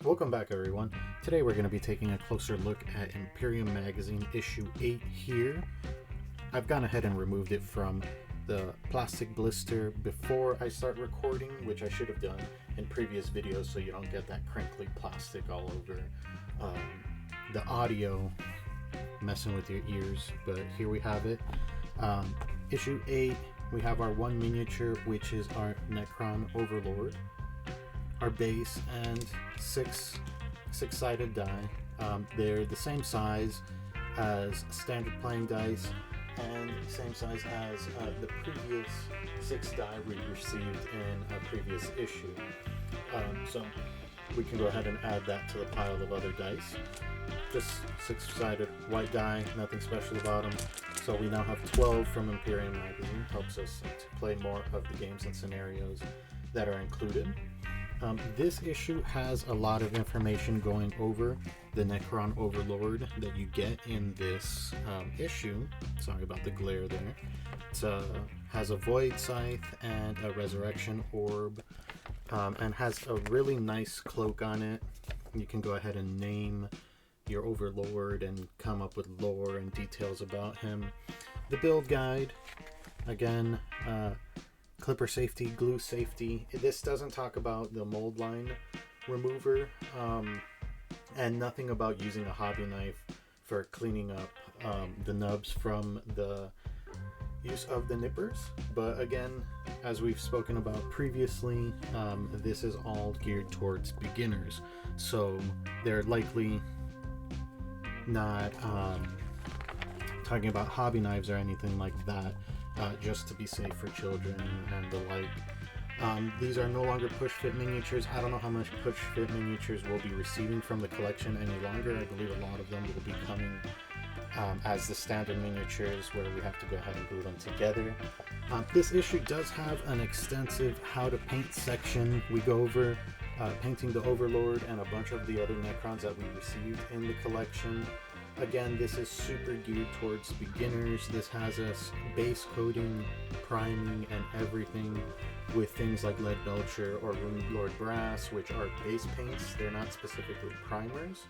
Welcome back, everyone. Today we're going to be taking a closer look at Imperium magazine issue 8 here. I've gone ahead and removed it from the plastic blister before I start recording, which I should have done in previous videos so you don't get that crinkly plastic all over the audio messing with your ears. But here we have it. Issue 8, we have our one miniature, which is our Necron Overlord, our base, and six-sided die. They're the same size as standard playing dice and same size as the previous 6 die we received in a previous issue. So we can go ahead and add that to the pile of other dice. Just 6-sided white die, nothing special about them. So we now have 12 from Imperium magazine. Helps us to play more of the games and scenarios that are included. This issue has a lot of information going over the Necron Overlord that you get in this issue. Sorry about the glare there. It has a Void Scythe and a Resurrection Orb, and has a really nice cloak on it. You can go ahead and name your Overlord and come up with lore and details about him. The build guide, again, clipper safety, glue safety. This doesn't talk about the mold line remover, and nothing about using a hobby knife for cleaning up the nubs from the use of the nippers. But again, as we've spoken about previously, this is all geared towards beginners, so they're likely not talking about hobby knives or anything like that, just to be safe for children and the like. These are no longer push fit miniatures. I don't know how much push fit miniatures we'll be receiving from the collection any longer. I believe a lot of them will be coming as the standard miniatures, where we have to go ahead and glue them together. This issue does have an extensive how to paint section. We go over painting the Overlord and a bunch of the other Necrons that we received in the collection. Again, this is super geared towards beginners. This has us base coating, priming, and everything with things like Lead Belcher or Rune Lord Brass, which are base paints. They're not specifically primers.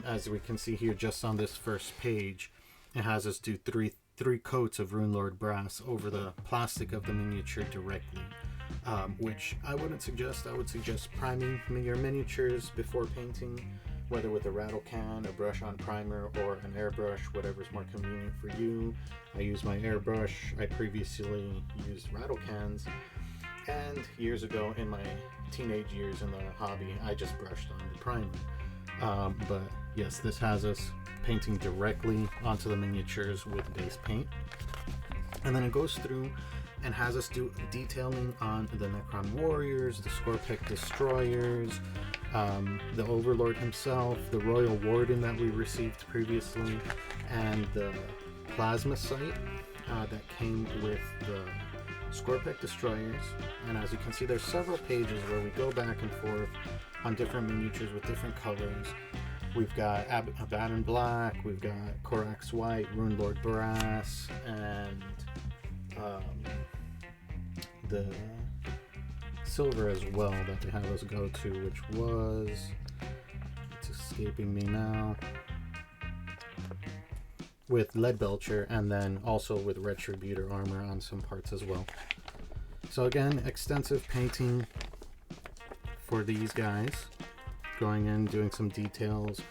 As we can see here, just on this first page, it has us do three coats of Rune Lord Brass over the plastic of the miniature directly, which I wouldn't suggest. I would suggest priming your miniatures before painting, whether with a rattle can, a brush-on primer, or an airbrush, whatever's more convenient for you. I use my airbrush. I previously used rattle cans, and years ago in my teenage years in the hobby, I just brushed on the primer. But yes, this has us painting directly onto the miniatures with base paint. And then it goes through and has us do detailing on the Necron Warriors, the Scorpec Destroyers, the Overlord himself, the Royal Warden that we received previously, and the Plasma Sight that came with the Scorpec Destroyers. And as you can see, there's several pages where we go back and forth on different miniatures with different colors. We've got Abaddon Black, we've got Corax White, Rune Lord Brass, and the silver as well that they have us go to, which was, it's escaping me now, with Lead Belcher, and then also with Retributor armor on some parts as well. So again, extensive painting for these guys, going in, doing some details.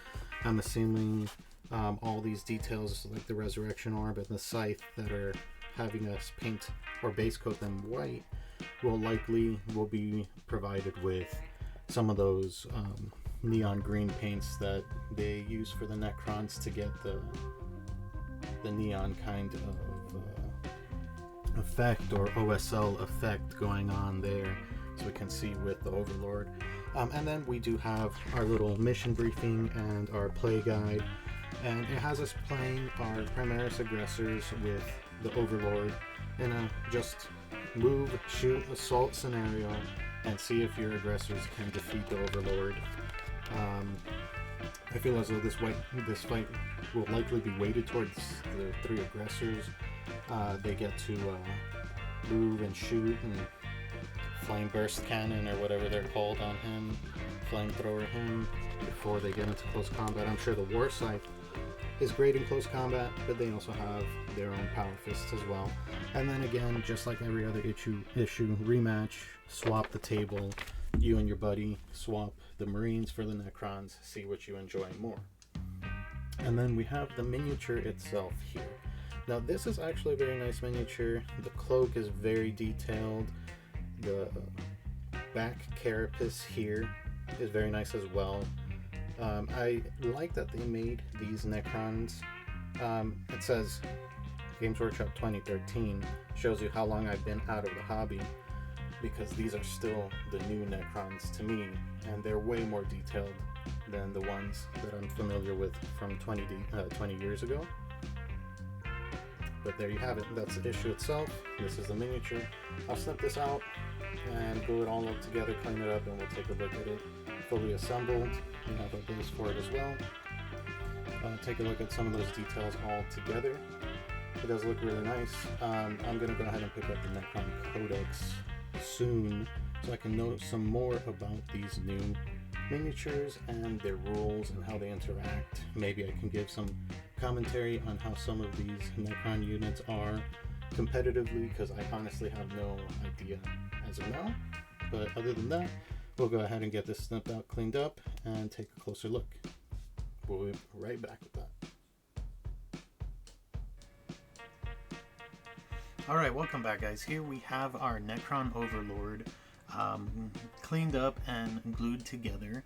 I'm assuming all these details, like the Resurrection Orb and the Scythe, that are having us paint or base coat them white, will be provided with some of those neon green paints that they use for the Necrons to get the neon kind of effect, or OSL effect, going on there, so we can see with the Overlord. And then we do have our little mission briefing and our play guide, and it has us playing our Primaris aggressors with the Overlord in a just move, shoot, assault scenario, and see if your aggressors can defeat the Overlord. I feel as though this fight will likely be weighted towards the 3 aggressors. They get to move and shoot and flame burst cannon or whatever they're called on him flamethrower him before they get into close combat. I'm sure the War Scythe is great in close combat, but they also have their own power fists as well. And then again, just like every other issue rematch, swap the table. You and your buddy swap the Marines for the Necrons, see what you enjoy more. And then we have the miniature itself here. Now this is actually a very nice miniature. The cloak is very detailed. The back carapace here is very nice as well. I like that they made these Necrons. It says Games Workshop 2013, shows you how long I've been out of the hobby, because these are still the new Necrons to me, and they're way more detailed than the ones that I'm familiar with from 20 years ago. But there you have it. That's the issue itself. This is the miniature. I'll snip this out and glue it all up together, clean it up, and we'll take a look at it fully assembled. We have a base for it as well. Take a look at some of those details all together. It does look really nice. I'm going to go ahead and pick up the Necron Codex soon, so I can know some more about these new miniatures and their rules and how they interact. Maybe I can give some commentary on how some of these Necron units are competitively, because I honestly have no idea as of now. But other than that, we'll go ahead and get this snipped out, cleaned up, and take a closer look. We'll be right back with that. Alright, welcome back, guys. Here we have our Necron Overlord cleaned up and glued together.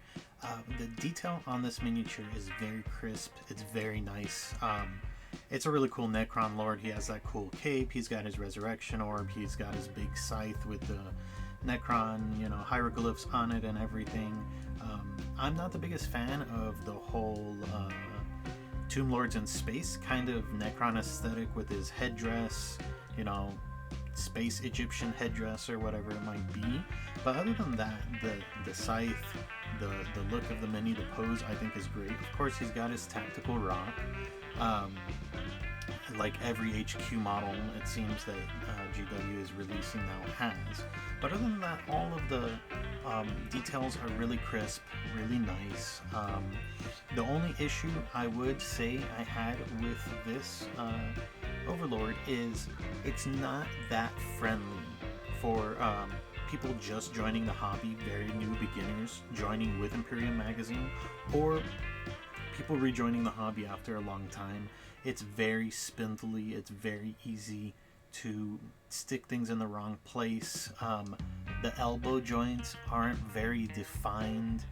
The detail on this miniature is very crisp. It's very nice. It's a really cool Necron Lord. He has that cool cape. He's got his resurrection orb. He's got his big scythe with the Necron, hieroglyphs on it and everything. I'm not the biggest fan of the whole Tomb Lords in space kind of Necron aesthetic with his headdress, space Egyptian headdress or whatever it might be. But other than that, the scythe, the look of the mini, the pose, I think is great. Of course, he's got his tactical rock. Like every HQ model, it seems that GW is releasing now has. But other than that, all of the details are really crisp, really nice. The only issue I would say I had with this Overlord is it's not that friendly for people just joining the hobby, very new beginners joining with Imperium magazine, or people rejoining the hobby after a long time. It's very spindly, it's very easy to stick things in the wrong place. The elbow joints aren't very defined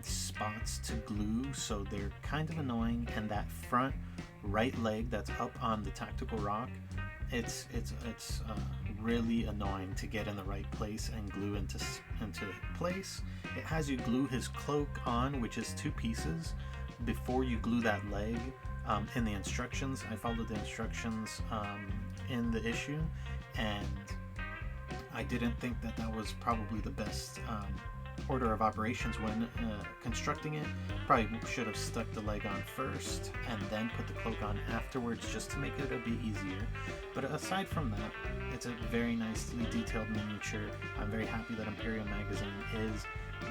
spots to glue, so they're kind of annoying. And that front right leg that's up on the tactical rock, it's really annoying to get in the right place and glue into place. It has you glue his cloak on, which is 2 pieces, before you glue that leg. In the instructions, I followed the instructions in the issue, and I didn't think that was probably the best order of operations when constructing it. Probably should have stuck the leg on first and then put the cloak on afterwards, just to make it a bit easier. But aside from that, it's a very nicely detailed miniature. I'm very happy that Imperium magazine is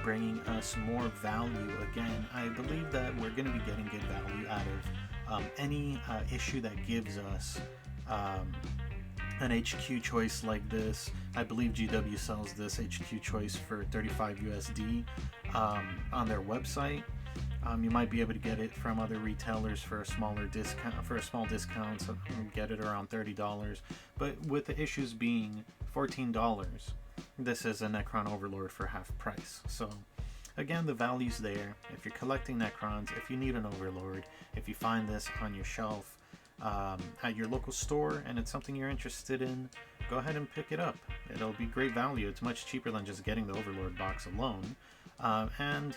bringing us more value again. I believe that we're going to be getting good value out of any issue that gives us an HQ choice like this. I believe GW sells this HQ choice for 35 USD on their website. You might be able to get it from other retailers for a smaller discount, for a small discount, so get it around $30. But with the issues being $14, this is a Necron Overlord for half price. So again, the value's there. If you're collecting Necrons, if you need an Overlord, if you find this on your shelf at your local store and it's something you're interested in, go ahead and pick it up. It'll be great value. It's much cheaper than just getting the Overlord box alone. And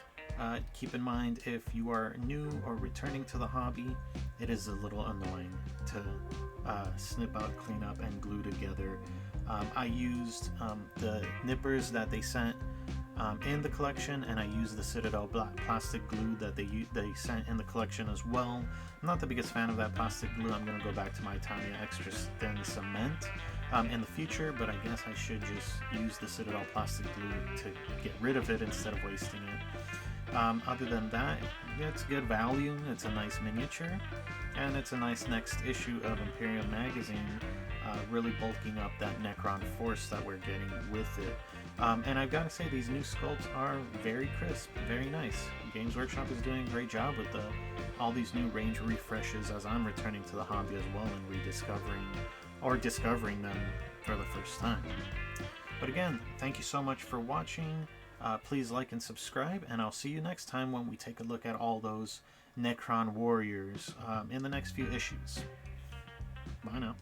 keep in mind, if you are new or returning to the hobby, it is a little annoying to snip out, clean up, and glue together. I used the nippers that they sent in the collection, and I use the Citadel black plastic glue that they sent in the collection as well. I'm not the biggest fan of that plastic glue. I'm going to go back to my Tamiya extra thin cement in the future, but I guess I should just use the Citadel plastic glue to get rid of it instead of wasting it. Other than that, it's good value. It's a nice miniature, and it's a nice next issue of Imperium magazine, really bulking up that Necron force that we're getting with it. And I've got to say, these new sculpts are very crisp, very nice. Games Workshop is doing a great job with all these new range refreshes as I'm returning to the hobby as well and discovering them for the first time. But again, thank you so much for watching. Please like and subscribe, and I'll see you next time when we take a look at all those Necron warriors in the next few issues. Bye now.